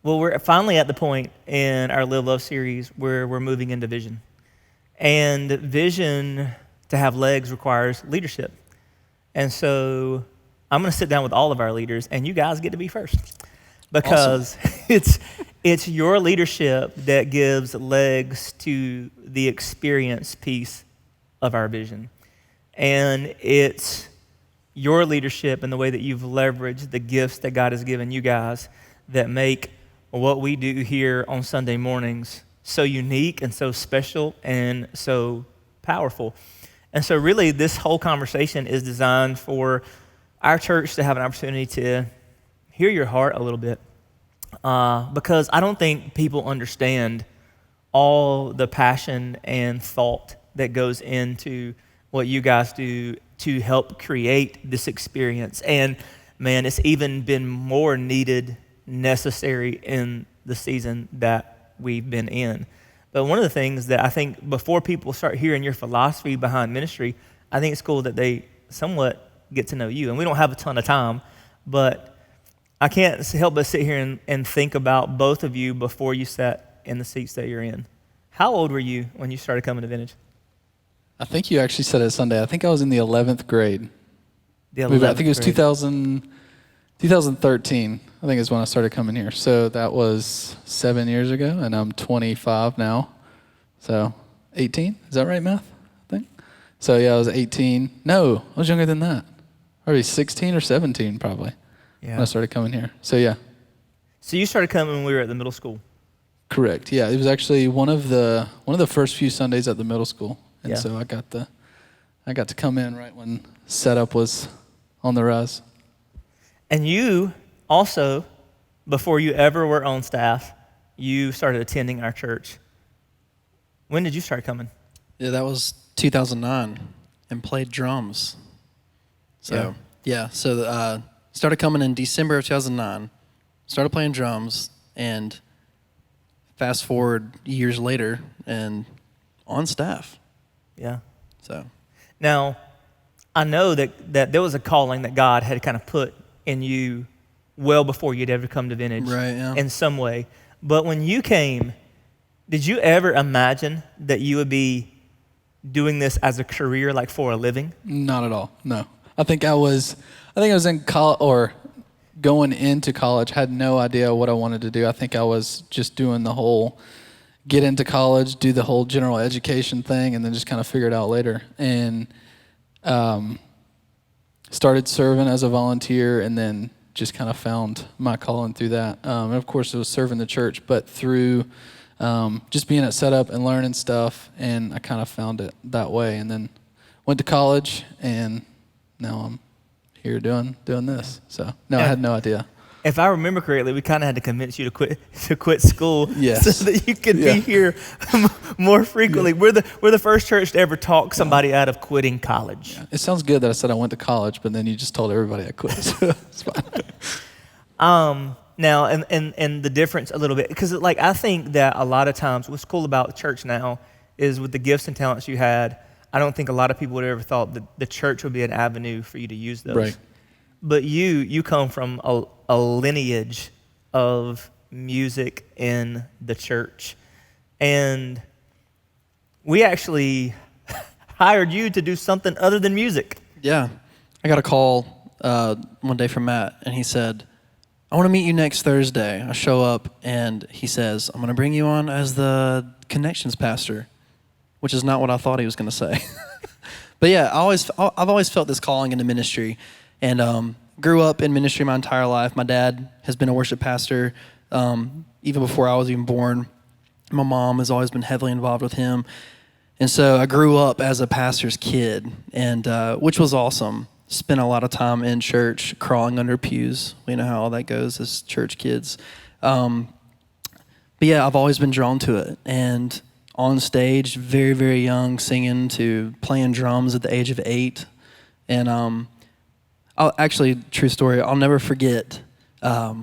Well, we're finally at the point in our Live Love series where we're moving into vision. And vision to have legs requires leadership. And so I'm going to sit down with all of our leaders, and you guys get to be first. Because awesome. it's your leadership that gives legs to the experience piece of our vision. And it's your leadership and the way that you've leveraged the gifts that God has given you guys that make what we do here on Sunday mornings so unique and so special and so powerful. And so really this whole conversation is designed for our church to have an opportunity to hear your heart a little bit, because I don't think people understand all the passion and thought that goes into what you guys do to help create this experience. And man, it's even been more needed, necessary in the season that we've been in. But one of the things that I think before people start hearing your philosophy behind ministry, I think it's cool that they somewhat get to know you. And we don't have a ton of time, but I can't help but sit here and think about both of you before you sat in the seats that you're in. How old were you when you started coming to Vintage? I think you actually said it Sunday. I think I was in the 11th grade. The 11th I think it was 2013, I think is when I started coming here. So that was 7 years ago, and I'm 25 now. So 18, is that right, math? I think. So yeah, I was 18. No, I was younger than that. Probably 16 or 17 probably when I started coming here. So yeah. So you started coming when we were at the middle school? Correct, yeah. It was actually one of the first few Sundays at the middle school. And so I got to come in right when setup was on the rise. And you also, before you ever were on staff, you started attending our church. When did you start coming? Yeah, that was 2009, and played drums. So started coming in December of 2009. Started playing drums, and fast forward years later, and on staff. Yeah. So now, I know that there was a calling that God had kind of put in you well before you'd ever come to Vintage, right, yeah. in some way. But when you came, did you ever imagine that you would be doing this as a career, like for a living? Not at all. No. I think I was in college, or going into college, had no idea what I wanted to do. I think I was just doing the whole get into college, do the whole general education thing, and then just kind of figure it out later. And started serving as a volunteer, and then just kind of found my calling through that. And of course, it was serving the church, but through just being at setup and learning stuff, and I kind of found it that way. And then went to college, and now I'm here doing this. So no, I had no idea. If I remember correctly, we kind of had to convince you to quit school yes. so that you could be here more frequently. Yeah. We're the first church to ever talk somebody out of quitting college. Yeah. It sounds good that I said I went to college, but then you just told everybody I quit. So it's fine. Now, and the difference a little bit, because like I think that a lot of times what's cool about church now is with the gifts and talents you had, I don't think a lot of people would have ever thought that the church would be an avenue for you to use those. Right. But you come from a lineage of music in the church. And we actually hired you to do something other than music. Yeah. I got a call one day from Matt, and he said, I want to meet you next Thursday. I show up, and he says, I'm going to bring you on as the connections pastor, which is not what I thought he was going to say. But yeah, I've always felt this calling into ministry, and grew up in ministry my entire life. My dad has been a worship pastor even before I was even born. My mom has always been heavily involved with him. And so I grew up as a pastor's kid, and which was awesome. Spent a lot of time in church, crawling under pews. We know how all that goes as church kids. But yeah, I've always been drawn to it. And on stage, very, very young, singing to playing drums at the age of 8. And true story, I'll never forget, I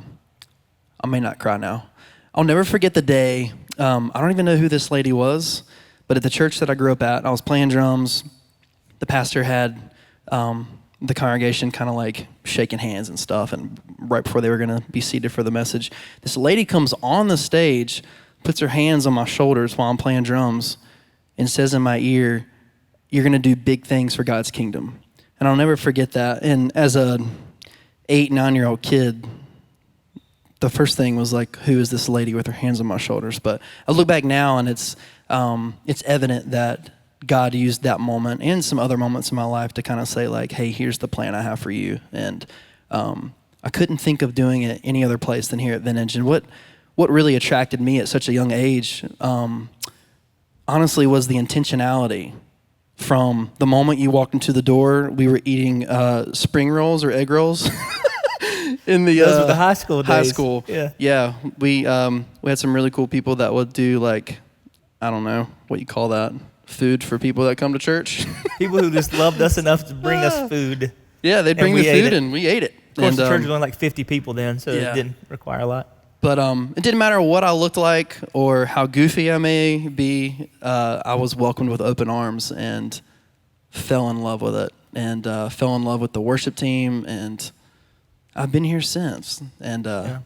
may not cry now. I'll never forget the day, I don't even know who this lady was, but at the church that I grew up at, I was playing drums. The pastor had the congregation kind of like shaking hands and stuff. And right before they were going to be seated for the message, this lady comes on the stage, puts her hands on my shoulders while I'm playing drums, and says in my ear, "You're going to do big things for God's kingdom." And I'll never forget that. And as a 8-9-year-old kid, the first thing was like, who is this lady with her hands on my shoulders? But I look back now, and it's evident that God used that moment and some other moments in my life to kind of say like, hey, here's the plan I have for you. And I couldn't think of doing it any other place than here at Vintage. And what really attracted me at such a young age, honestly, was the intentionality. From the moment you walked into the door, we were eating spring rolls or egg rolls. In the Those were the high school days. High school, Yeah. We had some really cool people that would do like, I don't know what you call that, food for people that come to church. People who just loved us enough to bring us food. Yeah, they'd bring we the ate food it. and we ate it. Of course, And, the church was only like 50 people then, so yeah. it didn't require a lot. But it didn't matter what I looked like or how goofy I may be. I was welcomed with open arms and fell in love with it, and fell in love with the worship team, and I've been here since. And I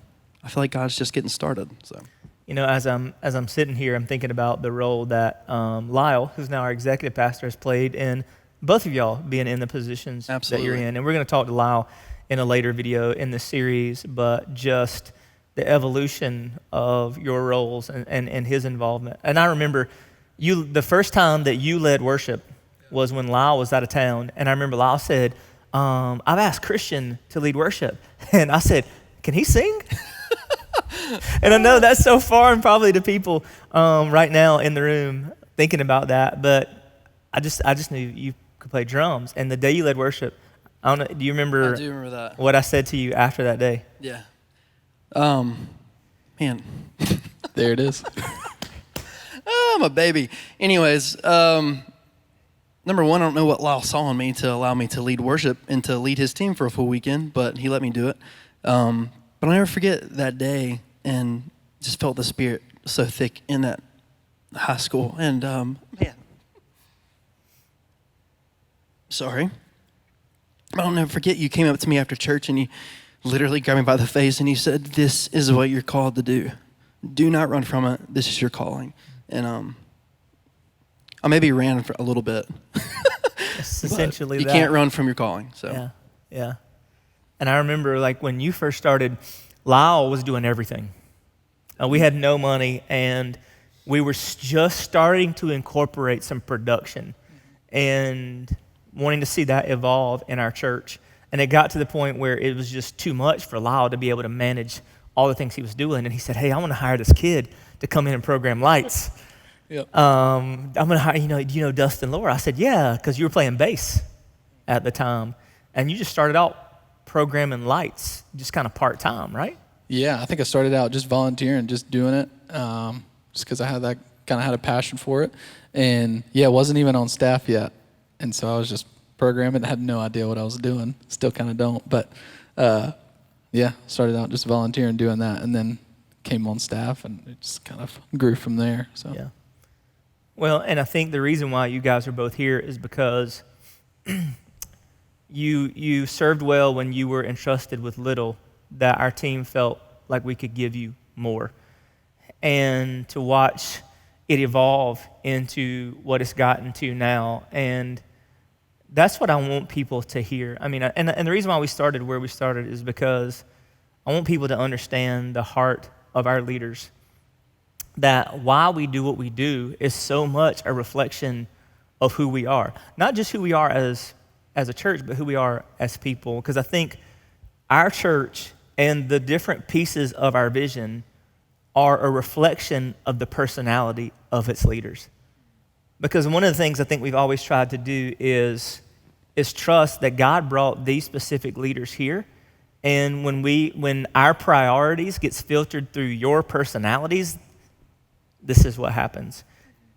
feel like God's just getting started. So, You know, as I'm sitting here, I'm thinking about the role that Lyle, who's now our executive pastor, has played in both of y'all being in the positions that you're Absolutely. in. And we're going to talk to Lyle in a later video in this series, but just the evolution of your roles and his involvement. And I remember the first time that you led worship was when Lyle was out of town. And I remember Lyle said, I've asked Christian to lead worship. And I said, can he sing? And I know that's so foreign probably to people right now in the room thinking about that, but I just knew you could play drums. And the day you led worship, I don't know, do you remember, I do remember that. what I said to you after that day? Yeah. Man. There it is. I'm a baby. Anyways, number one, I don't know what Lyle saw in me to allow me to lead worship and to lead his team for a full weekend, but he let me do it. But I'll never forget that day and just felt the Spirit so thick in that high school. And, man, sorry. I'll never forget you came up to me after church and you literally grabbed me by the face and you said, "This is what you're called to do. Do not run from it. This is your calling." And I maybe ran for a little bit. It's But essentially you that. can't run from your calling. So Yeah. And I remember like when you first started, Lyle was doing everything. We had no money and we were just starting to incorporate some production and wanting to see that evolve in our church. And it got to the point where it was just too much for Lyle to be able to manage all the things he was doing. And he said, "Hey, I want to hire this kid to come in and program lights." Yep. I'm going to hire, do you know Dustin Laura? I said, "Yeah," because you were playing bass at the time. And you just started out programming lights, just kind of part-time, right? Yeah, I think I started out just volunteering, just doing it, just because I had a passion for it. And yeah, wasn't even on staff yet. And so I was just programming, had no idea what I was doing. Still kind of don't. But yeah, started out just volunteering, doing that, and then came on staff, and it just kind of grew from there. So Yeah. Well, and I think the reason why you guys are both here is because you served well when you were entrusted with little, that our team felt like we could give you more. And to watch it evolve into what it's gotten to now. And that's what I want people to hear. I mean, and the reason why we started where we started is because I want people to understand the heart of our leaders. That why we do what we do is so much a reflection of who we are. Not just who we are as a church, but who we are as people. Because I think our church and the different pieces of our vision are a reflection of the personality of its leaders. Because one of the things I think we've always tried to do is trust that God brought these specific leaders here. And when our priorities gets filtered through your personalities, this is what happens.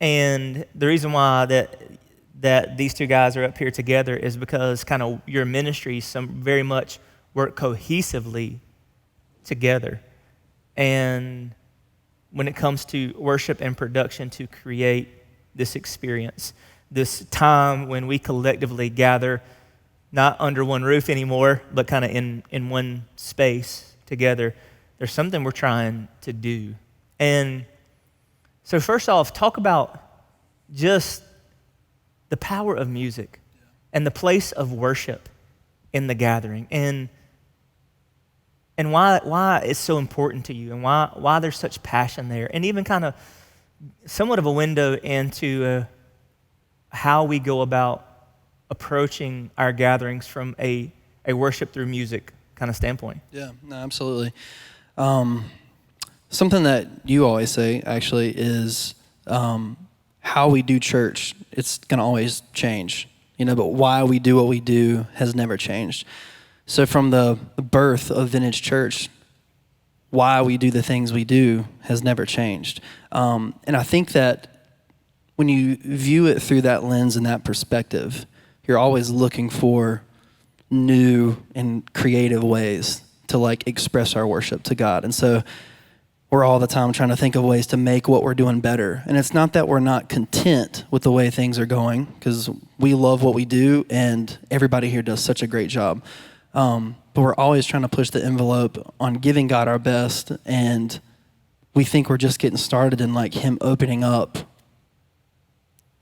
And the reason why that these two guys are up here together is because kind of your ministries very much work cohesively together. And when it comes to worship and production, to create this experience, this time when we collectively gather not under one roof anymore, but kind of in one space together, there's something we're trying to do. And so first off, talk about just the power of music and the place of worship in the gathering, and why it's so important to you, and why there's such passion there, and even kind of somewhat of a window into how we go about approaching our gatherings from a worship through music kind of standpoint. Yeah, no, absolutely. Something that you always say, actually, is how we do church, it's going to always change, but why we do what we do has never changed. So from the birth of Vintage Church, why we do the things we do has never changed. And I think that when you view it through that lens and that perspective, you're always looking for new and creative ways to express our worship to God. And so we're all the time trying to think of ways to make what we're doing better. And it's not that we're not content with the way things are going, because we love what we do and everybody here does such a great job. But we're always trying to push the envelope on giving God our best, and we think we're just getting started in Him opening up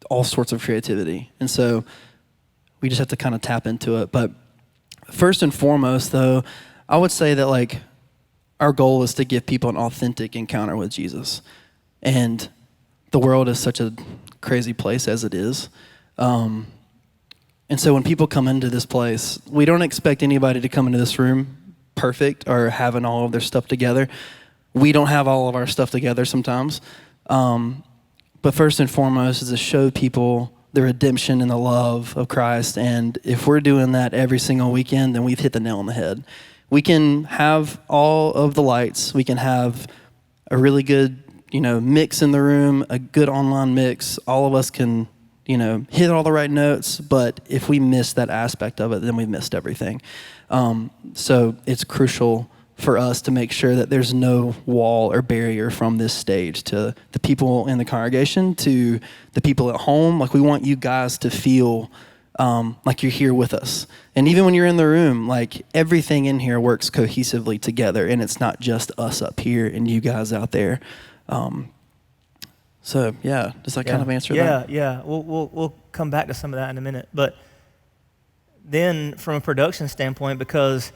all sorts of creativity. And so we just have to kind of tap into it. But first and foremost, though, I would say that our goal is to give people an authentic encounter with Jesus. And the world is such a crazy place as it is. And so when people come into this place, we don't expect anybody to come into this room perfect or having all of their stuff together. We don't have all of our stuff together sometimes. But first and foremost is to show people the redemption and the love of Christ. And if we're doing that every single weekend, then we've hit the nail on the head. We can have all of the lights. We can have a really good, mix in the room, a good online mix. All of us can, hit all the right notes. But if we miss that aspect of it, then we've missed everything. So it's crucial for us to make sure that there's no wall or barrier from this stage to the people in the congregation, to the people at home. We want you guys to feel like you're here with us. And even when you're in the room, everything in here works cohesively together, and it's not just us up here and you guys out there. So yeah, does that kind of answer that? Yeah. We'll come back to some of that in a minute. But then from a production standpoint, because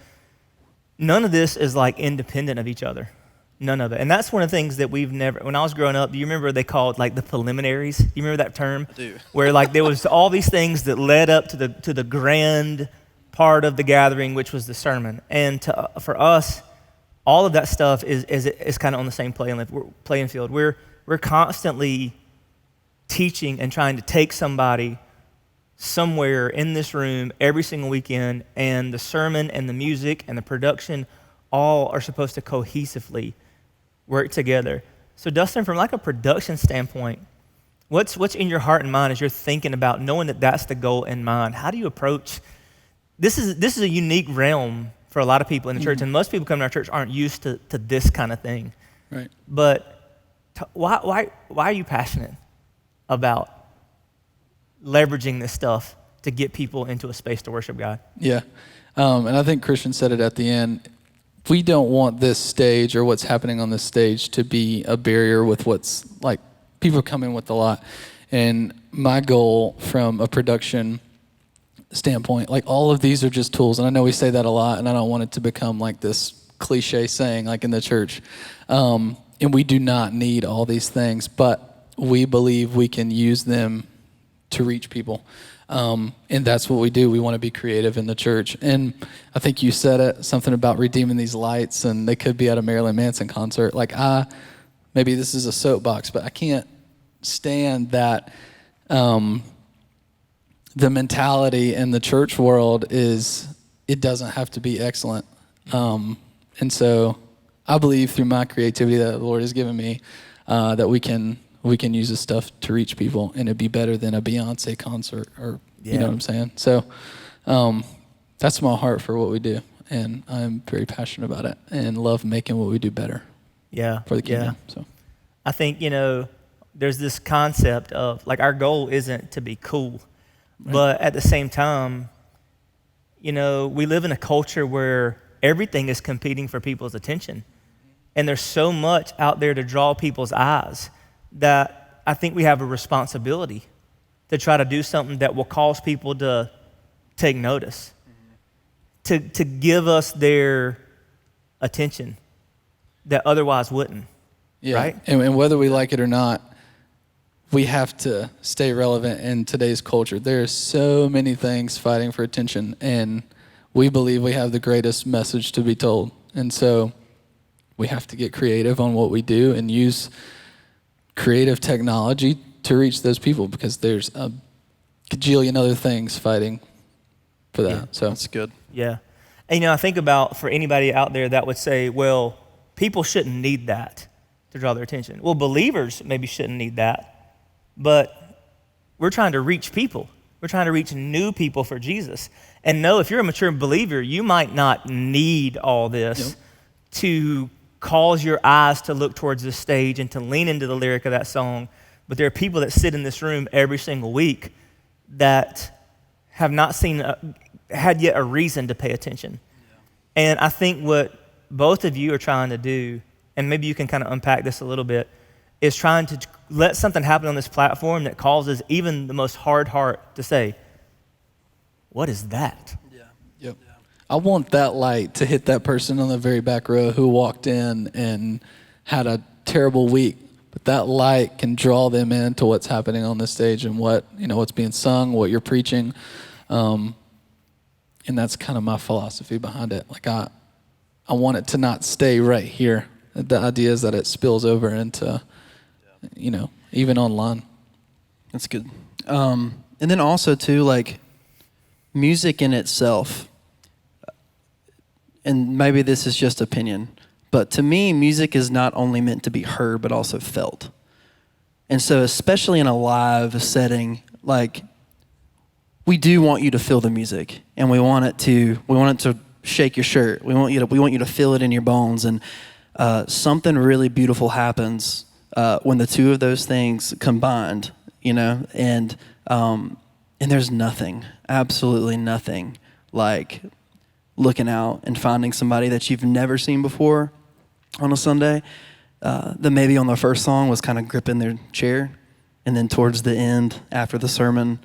none of this is independent of each other. None of it. And that's one of the things that we've never, when I was growing up, do you remember they called the preliminaries? Do you remember that term? I do. Where there was all these things that led up to the grand part of the gathering, which was the sermon. And for us, all of that stuff is kind of on the same playing field. We're constantly teaching and trying to take somebody somewhere in this room every single weekend, and the sermon and the music and the production all are supposed to cohesively work together. So Dustin, from a production standpoint, what's in your heart and mind as you're thinking about knowing that that's the goal in mind? How do you approach this? Is a unique realm for a lot of people in the church, and most people coming to our church aren't used to this kind of thing. Right. But why are you passionate about leveraging this stuff to get people into a space to worship God? Yeah. And I think Christian said it at the end. We don't want this stage or what's happening on this stage to be a barrier with what's people come in with a lot. And my goal from a production standpoint, all of these are just tools. And I know we say that a lot, and I don't want it to become this cliche saying in the church. And we do not need all these things, but we believe we can use them to reach people. And that's what we do. We want to be creative in the church. And I think you said it, something about redeeming these lights, and they could be at a Marilyn Manson concert. Maybe this is a soapbox, but I can't stand that the mentality in the church world is it doesn't have to be excellent. And so I believe through my creativity that the Lord has given me that we can use this stuff to reach people, and it'd be better than a Beyonce concert, or you know what I'm saying? So that's my heart for what we do, and I'm very passionate about it and love making what we do better for the kingdom. So I think, there's this concept of our goal isn't to be cool, right, but at the same time, You know, we live in a culture where everything is competing for people's attention. And there's so much out there to draw people's eyes that I think we have a responsibility to try to do something that will cause people to take notice, to give us their attention that otherwise wouldn't. Yeah. Right? And whether we like it or not, we have to stay relevant in today's culture. There's so many things fighting for attention, and we believe we have the greatest message to be told. And so we have to get creative on what we do and use creative technology to reach those people, because there's a gajillion other things fighting for that. Yeah. So That's good. Yeah. And, you know, I think about for anybody out there that would say, well, people shouldn't need that to draw their attention. Well, believers maybe shouldn't need that, but we're trying to reach people. We're trying to reach new people for Jesus. And no, if you're a mature believer, you might not need all this to cause your eyes to look towards the stage and to lean into the lyric of that song. But there are people that sit in this room every single week that have not had yet a reason to pay attention. And I think what both of you are trying to do, and maybe you can kind of unpack this a little bit, is trying to let something happen on this platform that causes even the most hard heart to say, what is that? Yep. I want that light to hit that person on the very back row who walked in and had a terrible week. But that light can draw them into what's happening on the stage and what's being sung, what you're preaching. And that's kind of my philosophy behind it. Like I want it to not stay right here. The idea is that it spills over into, even online. That's good. And then also too, like music in itself, and maybe this is just opinion, but to me, music is not only meant to be heard, but also felt. And so especially in a live setting, like we do want you to feel the music, and we want it to shake your shirt. We want you to feel it in your bones. And something really beautiful happens when the two of those things combined, and there's nothing, absolutely nothing like looking out and finding somebody that you've never seen before on a Sunday, that maybe on the first song was kind of gripping their chair, and then towards the end, after the sermon,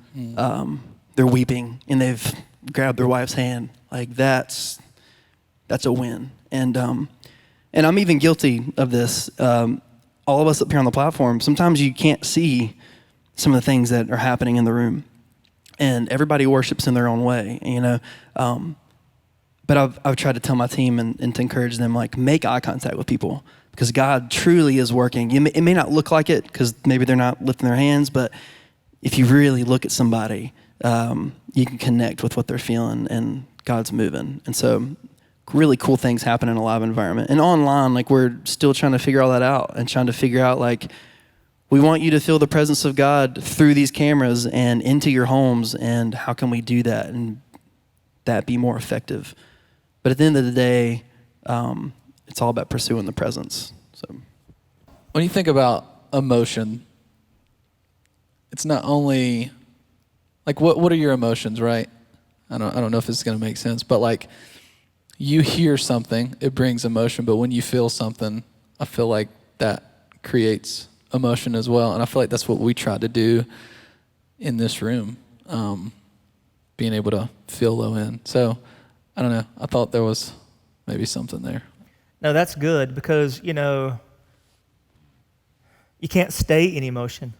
they're weeping and they've grabbed their wife's hand. Like that's a win. And I'm even guilty of this. All of us up here on the platform, sometimes you can't see some of the things that are happening in the room, and everybody worships in their own way, but I've tried to tell my team and to encourage them, like, make eye contact with people, because God truly is working. It may not look like it because maybe they're not lifting their hands, but if you really look at somebody, you can connect with what they're feeling, and God's moving. And so really cool things happen in a live environment. And online, like, we're still trying to figure all that out and trying to figure out, like, we want you to feel the presence of God through these cameras and into your homes, and how can we do that and that be more effective? But at the end of the day, it's all about pursuing the presence. So, when you think about emotion, it's not only like what are your emotions, right? I don't know if this is going to make sense, but like you hear something, it brings emotion, but when you feel something, I feel like that creates emotion as well. And I feel like that's what we try to do in this room, being able to feel low end. So I don't know. I thought there was maybe something there. No, that's good, because, you can't stay in emotion,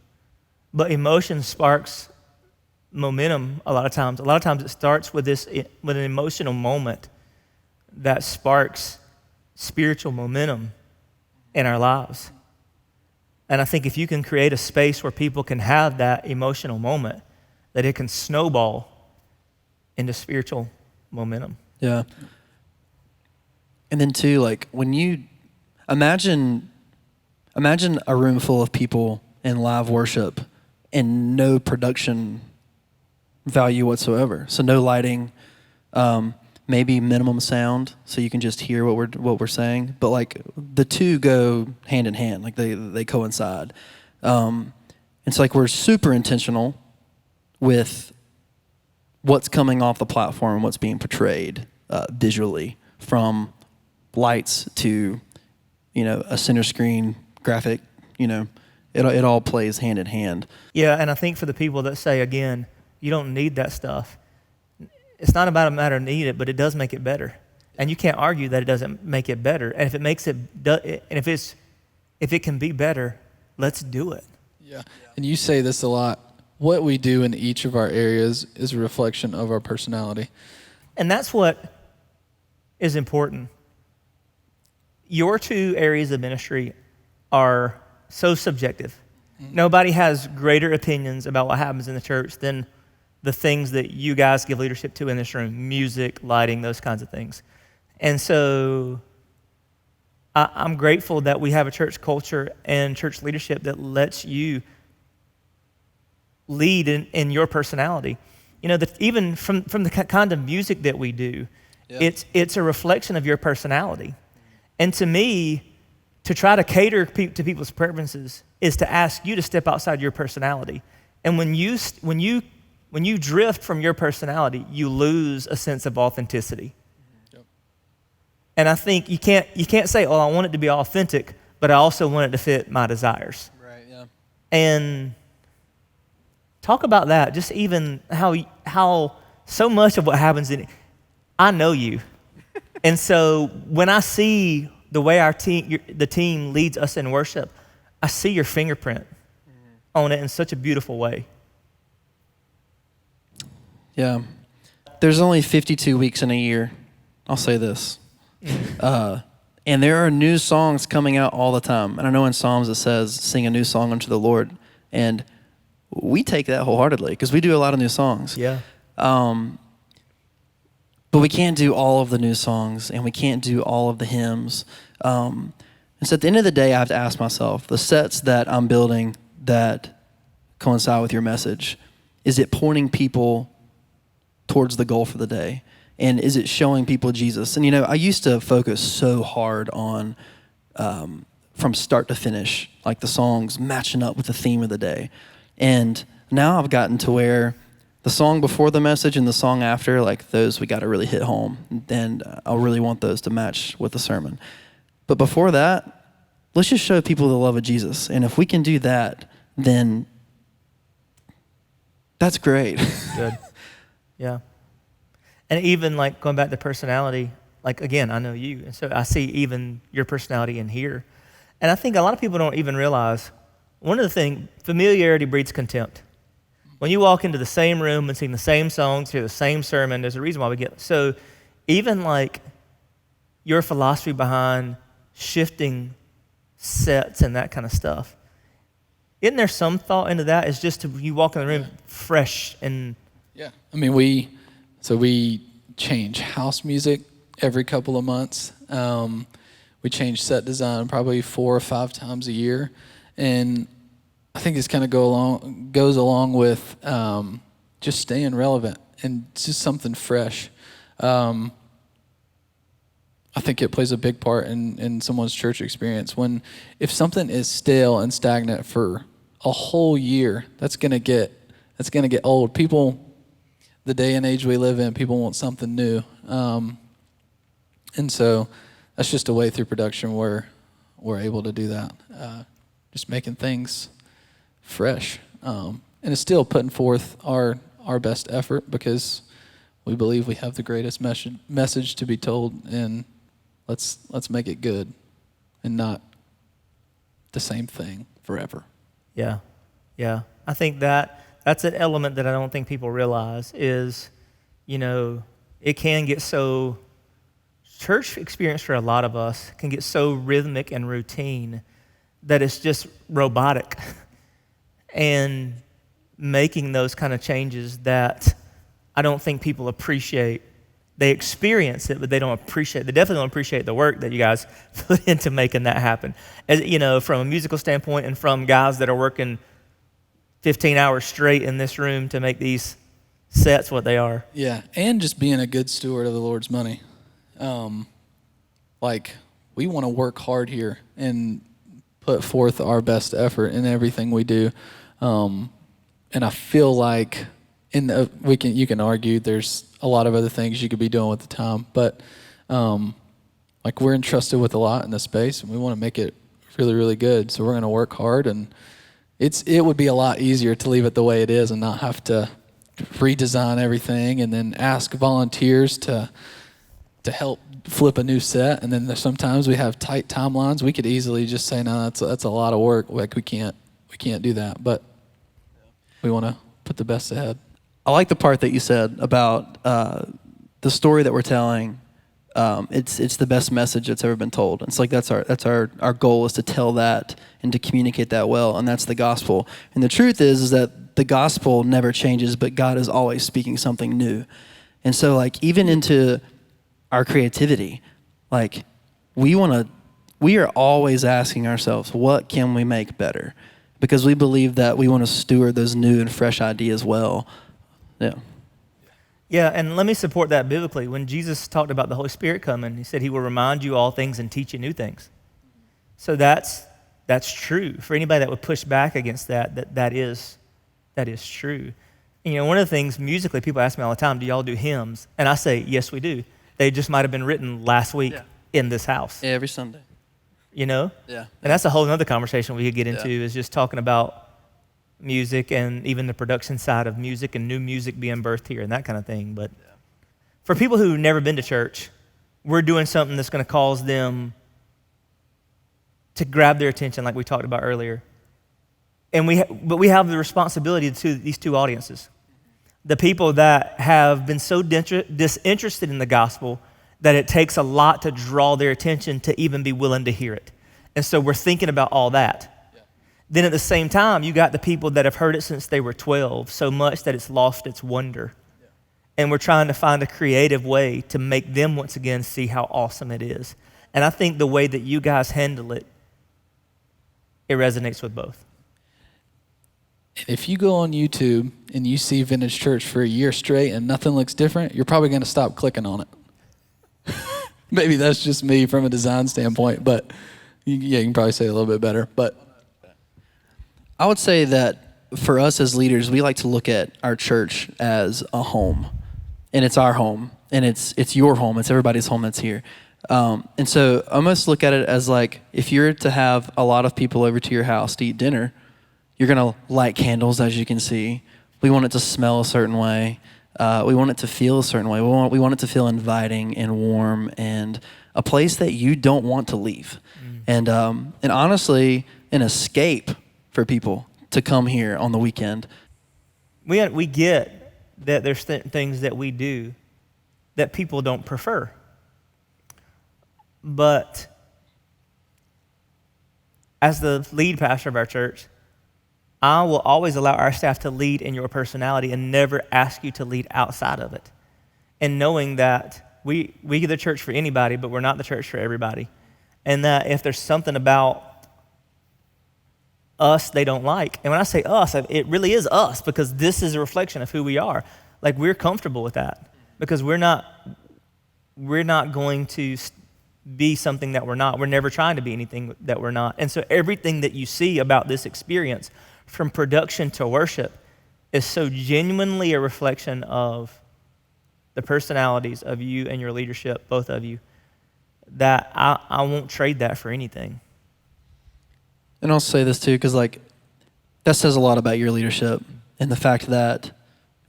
but emotion sparks momentum a lot of times. A lot of times it starts with an emotional moment that sparks spiritual momentum in our lives. And I think if you can create a space where people can have that emotional moment, that it can snowball into spiritual momentum. yeah. And then too, like, when you imagine a room full of people in live worship and no production value whatsoever. So no lighting, maybe minimum sound, so you can just hear what we're saying. But like the two go hand in hand, like they coincide. It's like we're super intentional with what's coming off the platform, what's being portrayed visually, from lights to, a center screen graphic, it all plays hand in hand. Yeah, and I think for the people that say, again, you don't need that stuff, it's not about a matter of need it, but it does make it better. And you can't argue that it doesn't make it better. And if it makes it, and if it can be better, let's do it. Yeah. And you say this a lot. What we do in each of our areas is a reflection of our personality. And that's what is important. Your two areas of ministry are so subjective. Nobody has greater opinions about what happens in the church than the things that you guys give leadership to in this room: music, lighting, those kinds of things. And so I'm grateful that we have a church culture and church leadership that lets you lead in your personality. That even from the kind of music that we do, it's a reflection of your personality. And to me, to try to cater to people's preferences is to ask you to step outside your personality. And when you drift from your personality, you lose a sense of authenticity. Yep. And I think you can't say, "Oh, I want it to be authentic, but I also want it to fit my desires." Right. Yeah. And talk about that. Just even how so much of what happens I know you. And so when I see the way the team leads us in worship, I see your fingerprint on it in such a beautiful way. Yeah. There's only 52 weeks in a year. I'll say this. And there are new songs coming out all the time. And I know in Psalms it says, sing a new song unto the Lord. And we take that wholeheartedly because we do a lot of new songs. Yeah. But we can't do all of the new songs, and we can't do all of the hymns. And so at the end of the day, I have to ask myself, the sets that I'm building that coincide with your message, is it pointing people towards the goal for the day? And is it showing people Jesus? And I used to focus so hard on from start to finish, like the songs matching up with the theme of the day. And now I've gotten to where the song before the message and the song after, like those we got to really hit home. And I really want those to match with the sermon. But before that, let's just show people the love of Jesus. And if we can do that, then that's great. Good. Yeah. And even like going back to personality, like again, I know you. And so I see even your personality in here. And I think a lot of people don't even realize one of the things, familiarity breeds contempt. When you walk into the same room and sing the same songs, hear the same sermon, there's a reason why we get. So even like your philosophy behind shifting sets and that kind of stuff, isn't there some thought into that? It's just you walk in the room fresh and... Yeah. I mean, we change house music every couple of months. We change set design probably 4 or 5 times a year. And I think this kind of goes along with just staying relevant and just something fresh. I think it plays a big part in someone's church experience. If something is stale and stagnant for a whole year, that's gonna get old. People, the day and age we live in, people want something new, and so that's just a way through production where we're able to do that. Just making things fresh, and it's still putting forth our best effort because we believe we have the greatest message to be told, and let's make it good and not the same thing forever. Yeah. I think that's an element that I don't think people realize is, it can get so, church experience for a lot of us can get so rhythmic and routine that it's just robotic. And making those kind of changes that I don't think people appreciate. They experience it, but they definitely don't appreciate the work that you guys put into making that happen. As from a musical standpoint and from guys that are working 15 hours straight in this room to make these sets what they are. Yeah, and just being a good steward of the Lord's money. We want to work hard here and put forth our best effort in everything we do. And I feel like you can argue there's a lot of other things you could be doing with the time, but like we're entrusted with a lot in this space, and we want to make it really, really good. So we're going to work hard, and it would be a lot easier to leave it the way it is and not have to redesign everything and then ask volunteers to help flip a new set. And then there's sometimes we have tight timelines. We could easily just say, no, that's a lot of work. Like we can't do that, but we want to put the best ahead. I like the part that you said about the story that we're telling. It's the best message that's ever been told. It's like that's our goal, is to tell that and to communicate that well, and that's the gospel. And the truth is that the gospel never changes, but God is always speaking something new. And so like even into our creativity, like we are always asking ourselves, what can we make better? Because we believe that we want to steward those new and fresh ideas well. Yeah. Yeah, and let me support that biblically. When Jesus talked about the Holy Spirit coming, he said he will remind you all things and teach you new things. So that's true. For anybody that would push back against that is true. You know, one of the things musically, people ask me all the time, do y'all do hymns? And I say, yes, we do. They just might have been written last week in this house. Every Sunday. You know? Yeah. And that's a whole other conversation we could get into, is just talking about music and even the production side of music and new music being birthed here and that kind of thing. But for people who've never been to church, we're doing something that's going to cause them to grab their attention, like we talked about earlier. But we have the responsibility to these two audiences. The people that have been so disinterested in the gospel that it takes a lot to draw their attention to even be willing to hear it. And so we're thinking about all that. Yeah. Then at the same time, you got the people that have heard it since they were 12, so much that it's lost its wonder. Yeah. And we're trying to find a creative way to make them once again see how awesome it is. And I think the way that you guys handle it, it resonates with both. If you go on YouTube and you see Vintage Church for a year straight and nothing looks different, you're probably going to stop clicking on it. Maybe that's just me from a design standpoint, but you can probably say it a little bit better. But I would say that for us as leaders, we like to look at our church as a home, and it's our home, and it's your home, it's everybody's home that's here. And so I almost look at it as like, if you're to have a lot of people over to your house to eat dinner, you're going to light candles, as you can see. We want it to smell a certain way. We want it to feel a certain way. We want it to feel inviting and warm and a place that you don't want to leave. And honestly, an escape for people to come here on the weekend. We get that there's things that we do that people don't prefer. But as the lead pastor of our church, I will always allow our staff to lead in your personality and never ask you to lead outside of it. And knowing that we get the church for anybody, but we're not the church for everybody. And that if there's something about us they don't like, and when I say us, it really is us, because this is a reflection of who we are. Like, we're comfortable with that because we're not going to be something that we're not. We're never trying to be anything that we're not. And so everything that you see about this experience, from production to worship, is so genuinely a reflection of the personalities of you and your leadership, both of you, that I won't trade that for anything. And I'll say this too, because like that says a lot about your leadership and the fact that,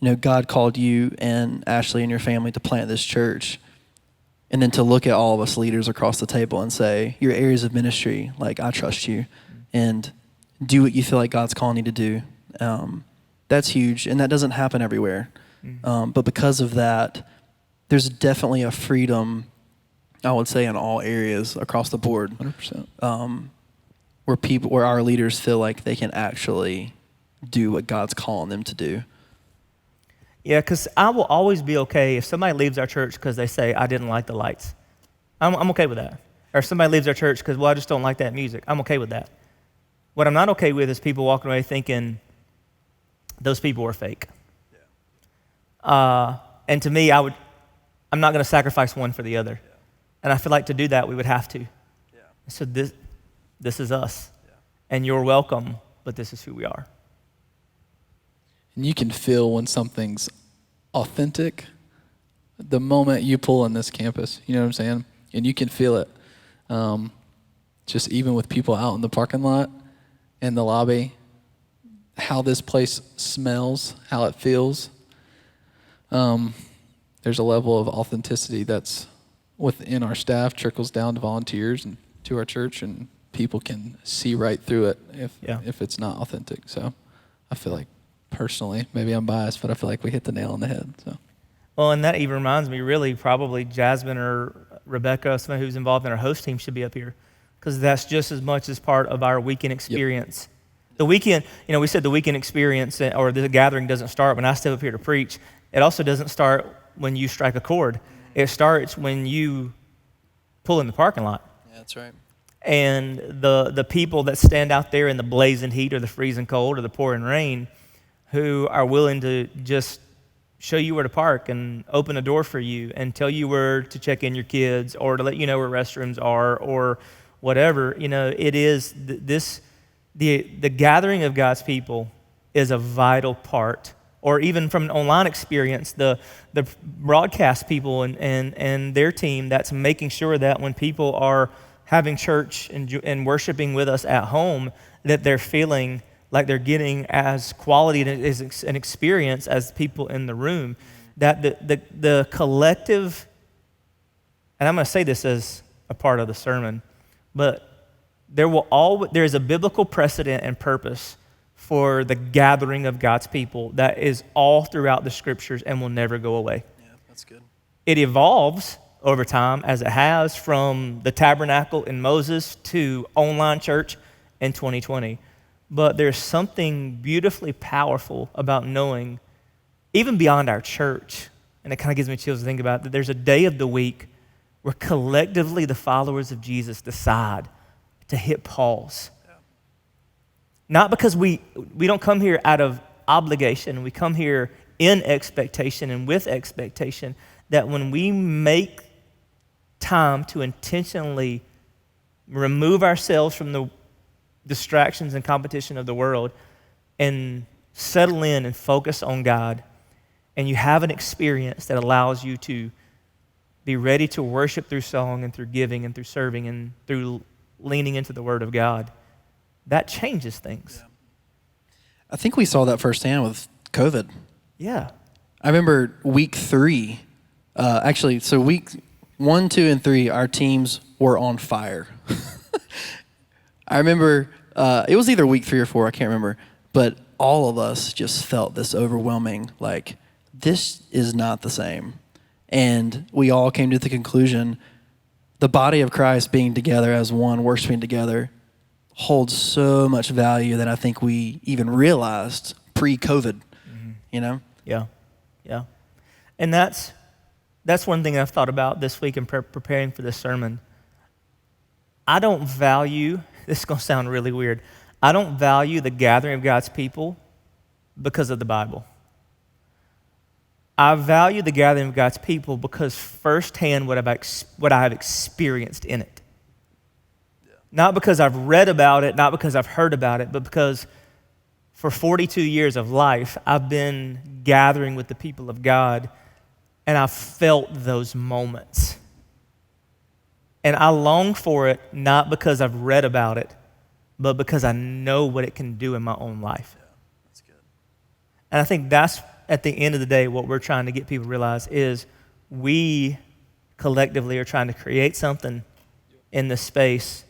you know, God called you and Ashley and your family to plant this church, and then to look at all of us leaders across the table and say, your areas of ministry, like, I trust you, and do what you feel like God's calling you to do. That's huge, and that doesn't happen everywhere. But because of that, there's definitely a freedom, I would say, in all areas across the board. 100%. Where our leaders feel like they can actually do what God's calling them to do. Yeah, because I will always be okay if somebody leaves our church because they say, I didn't like the lights. I'm okay with that. Or if somebody leaves our church because, well, I just don't like that music. I'm okay with that. What I'm not okay with is people walking away thinking those people were fake. Yeah. And to me, I'm not going to sacrifice one for the other. Yeah. And I feel like to do that, we would have to. Yeah. So this is us. Yeah. And you're welcome, but this is who we are. And you can feel when something's authentic the moment you pull in this campus. You know what I'm saying? And you can feel it. Just even with people out in the parking lot, in the lobby, how this place smells, how it feels. There's a level of authenticity that's within our staff, trickles down to volunteers and to our church, and people can see right through it if it's not authentic. So I feel like personally, maybe I'm biased, but I feel like we hit the nail on the head. So. Well, and that even reminds me, really, probably Jasmine or Rebecca, someone who's involved in our host team, should be up here, because that's just as much as part of our weekend experience. Yep. The weekend, we said the weekend experience or the gathering doesn't start when I step up here to preach. It also doesn't start when you strike a chord. It starts when you pull in the parking lot. Yeah, that's right. And the people that stand out there in the blazing heat or the freezing cold or the pouring rain, who are willing to just show you where to park and open a door for you and tell you where to check in your kids or to let you know where restrooms are or whatever. It is the gathering of God's people is a vital part. Or even from an online experience, the broadcast people and their team that's making sure that when people are having church and worshiping with us at home, that they're feeling like they're getting as quality as an experience as people in the room. That the collective, and I'm going to say this as a part of the sermon, but there is a biblical precedent and purpose for the gathering of God's people that is all throughout the scriptures and will never go away. Yeah, that's good. It evolves over time, as it has from the tabernacle in Moses to online church in 2020. But there's something beautifully powerful about knowing, even beyond our church, and it kind of gives me chills to think about it, that there's a day of the week where collectively the followers of Jesus decide to hit pause. Not because we don't come here out of obligation. We come here in expectation and with expectation that when we make time to intentionally remove ourselves from the distractions and competition of the world and settle in and focus on God, and you have an experience that allows you to be ready to worship through song and through giving and through serving and through leaning into the Word of God, that changes things. Yeah. I think we saw that firsthand with COVID. Yeah. I remember week 3, so week 1, 2, and 3, our teams were on fire. I remember, it was either week 3 or 4, I can't remember, but all of us just felt this overwhelming, like, this is not the same. And we all came to the conclusion, the body of Christ being together as one, worshiping together, holds so much value that I think we even realized pre-COVID, Yeah. And that's one thing I've thought about this week in preparing for this sermon. I don't value, this is going to sound really weird, I don't value the gathering of God's people because of the Bible. I value the gathering of God's people because firsthand what I have experienced in it. Not because I've read about it, not because I've heard about it, but because for 42 years of life, I've been gathering with the people of God, and I've felt those moments. And I long for it, not because I've read about it, but because I know what it can do in my own life. Yeah, that's good. And I think that's, at the end of the day, what we're trying to get people to realize is we collectively are trying to create something in this space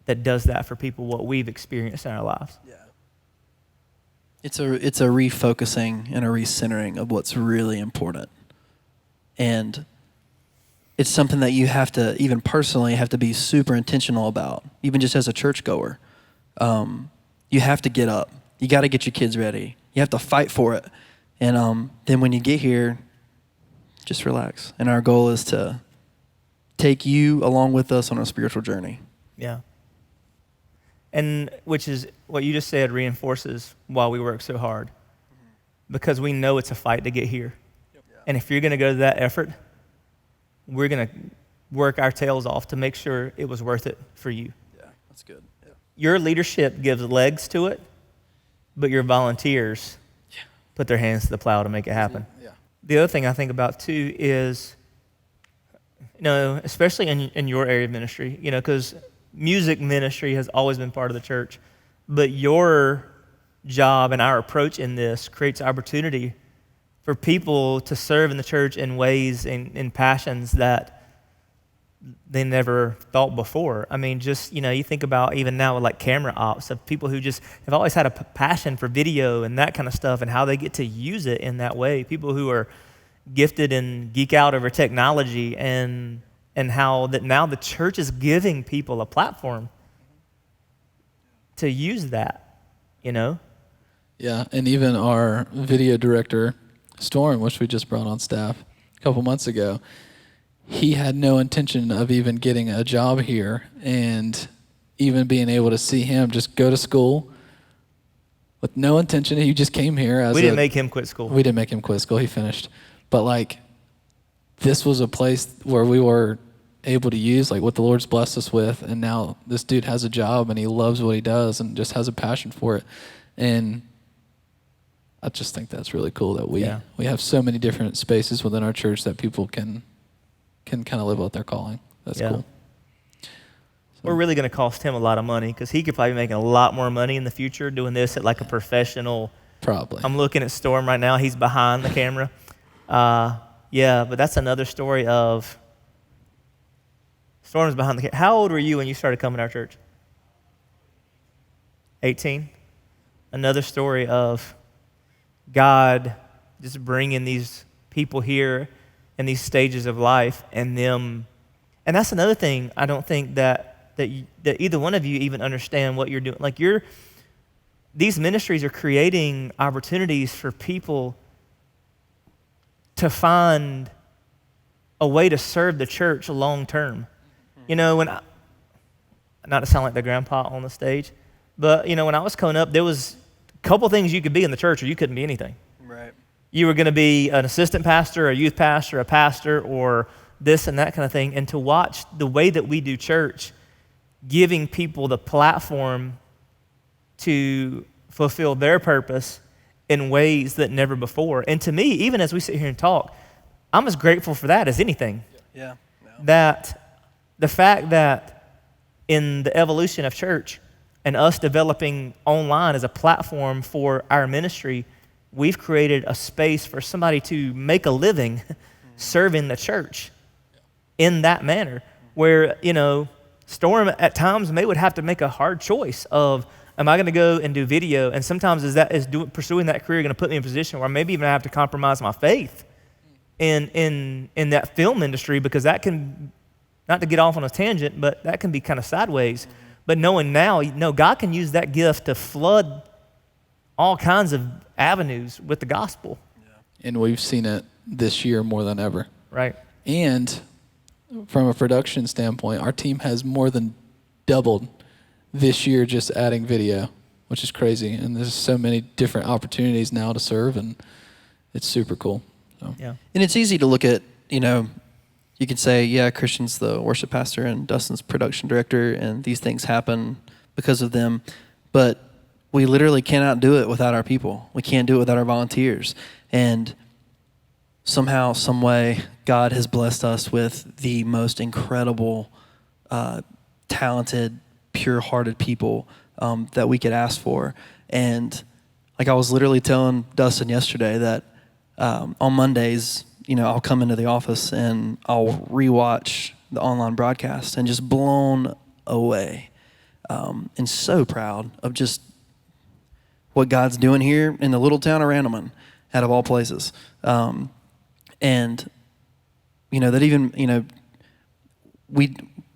that does that for people, what we've experienced in our lives. Yeah. It's a refocusing and a recentering of what's really important. And it's something that you have to, even personally, have to be super intentional about, even just as a churchgoer. You have to get up. You got to get your kids ready. You have to fight for it. And then when you get here, just relax. And our goal is to take you along with us on a spiritual journey. Yeah. And which is what you just said reinforces why we work so hard. Because we know it's a fight to get here. Yep. Yeah. And if you're going to go to that effort, we're going to work our tails off to make sure it was worth it for you. Yeah, that's good. Yeah. Your leadership gives legs to it, but your volunteers put their hands to the plow to make it happen. Yeah. The other thing I think about too is, especially in your area of ministry, because music ministry has always been part of the church, but your job and our approach in this creates opportunity for people to serve in the church in ways and in passions that they never thought before. I mean, just, you think about even now with like camera ops of people who just have always had a passion for video and that kind of stuff and how they get to use it in that way. People who are gifted and geek out over technology and how that now the church is giving people a platform to use that, Yeah, and even our video director, Storm, which we just brought on staff a couple months ago, he had no intention of even getting a job here, and even being able to see him just go to school with no intention. He just came here as we didn't make him quit school. We didn't make him quit school. He finished. But like, this was a place where we were able to use like what the Lord's blessed us with, and now this dude has a job and he loves what he does and just has a passion for it. And I just think that's really cool that we have so many different spaces within our church that people can kind of live out their calling. That's cool. So. We're really going to cost him a lot of money because he could probably be making a lot more money in the future doing this at like a professional. Probably. I'm looking at Storm right now. He's behind the camera. But that's another story of Storm's behind the camera. How old were you when you started coming to our church? 18? Another story of God just bringing these people here in these stages of life and that's another thing I don't think that either one of you even understand what you're doing. Like these ministries are creating opportunities for people to find a way to serve the church long term. Not to sound like the grandpa on the stage, but when I was coming up, there was a couple things you could be in the church or you couldn't be anything. Right. You were going to be an assistant pastor, a youth pastor, a pastor, or this and that kind of thing. And to watch the way that we do church, giving people the platform to fulfill their purpose in ways that never before. And to me, even as we sit here and talk, I'm as grateful for that as anything. Yeah. That the fact that in the evolution of church and us developing online as a platform for our ministry, we've created a space for somebody to make a living serving the church in that manner where, Storm at times would have to make a hard choice of, am I going to go and do video? And sometimes pursuing that career going to put me in a position where maybe even I have to compromise my faith in that film industry, because that can, not to get off on a tangent, but that can be kind of sideways. But knowing now, God can use that gift to flood all kinds of avenues with the gospel. And we've seen it this year more than ever. Right. And from a production standpoint, our team has more than doubled this year just adding video, which is crazy. And there's so many different opportunities now to serve, and it's super cool. So. Yeah. And it's easy to look at, you could say, yeah, Christian's the worship pastor and Dustin's production director, and these things happen because of them. But we literally cannot do it without our people. We can't do it without our volunteers. And somehow, some way, God has blessed us with the most incredible, talented, pure-hearted people that we could ask for. And like I was literally telling Dustin yesterday that on Mondays, I'll come into the office and I'll rewatch the online broadcast and just blown away and so proud of just what God's doing here in the little town of Randleman, out of all places. And, that even,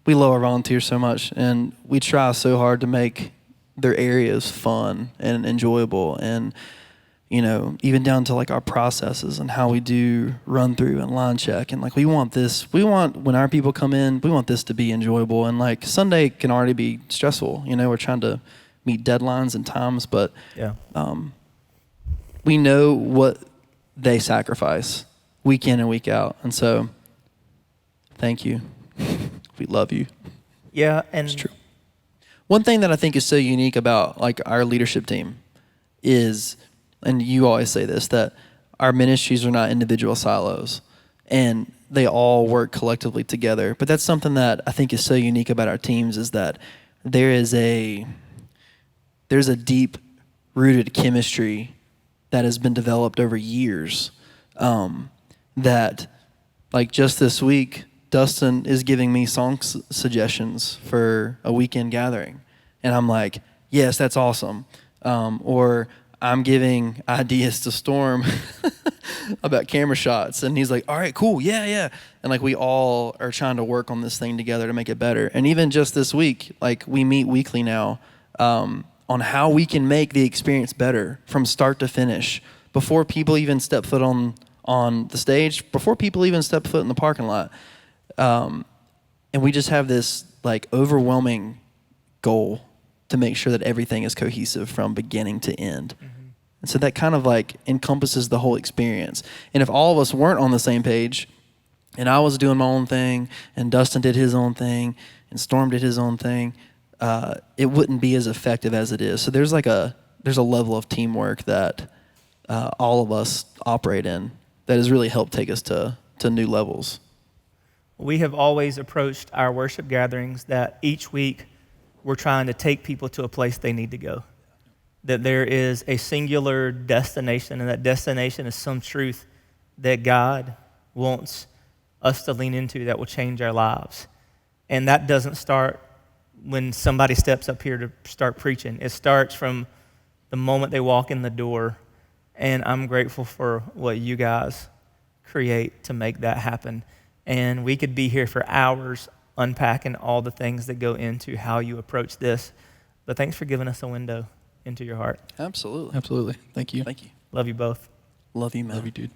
we love our volunteers so much, and we try so hard to make their areas fun and enjoyable, and, even down to like our processes and how we do run through and line check. And like, we want when our people come in, we want this to be enjoyable. And like Sunday can already be stressful. We're trying to meet deadlines and times, but we know what they sacrifice week in and week out. And so thank you. We love you. Yeah. And it's true. One thing that I think is so unique about like our leadership team is and you always say this, that our ministries are not individual silos, and they all work collectively together. But that's something that I think is so unique about our teams, is that there's a deep rooted chemistry that has been developed over years, that, like, just this week, Dustin is giving me song suggestions for a weekend gathering. And I'm like, yes, that's awesome. Or I'm giving ideas to Storm about camera shots. And he's like, all right, cool, yeah. And, like, we all are trying to work on this thing together to make it better. And even just this week, like, we meet weekly now on how we can make the experience better from start to finish, before people even step foot on the stage, before people even step foot in the parking lot. And we just have this, like, overwhelming goal to make sure that everything is cohesive from beginning to end. Mm-hmm. And so that kind of, like, encompasses the whole experience. And if all of us weren't on the same page, and I was doing my own thing, and Dustin did his own thing, and Storm did his own thing, it wouldn't be as effective as it is. So there's a level of teamwork that all of us operate in that has really helped take us to new levels. We have always approached our worship gatherings that each week we're trying to take people to a place they need to go. That there is a singular destination, and that destination is some truth that God wants us to lean into that will change our lives. And that doesn't start when somebody steps up here to start preaching. It starts from the moment they walk in the door. And I'm grateful for what you guys create to make that happen. And we could be here for hours unpacking all the things that go into how you approach this. But thanks for giving us a window into your heart. Absolutely. Absolutely. Thank you. Thank you. Love you both. Love you, man. Love you, dude.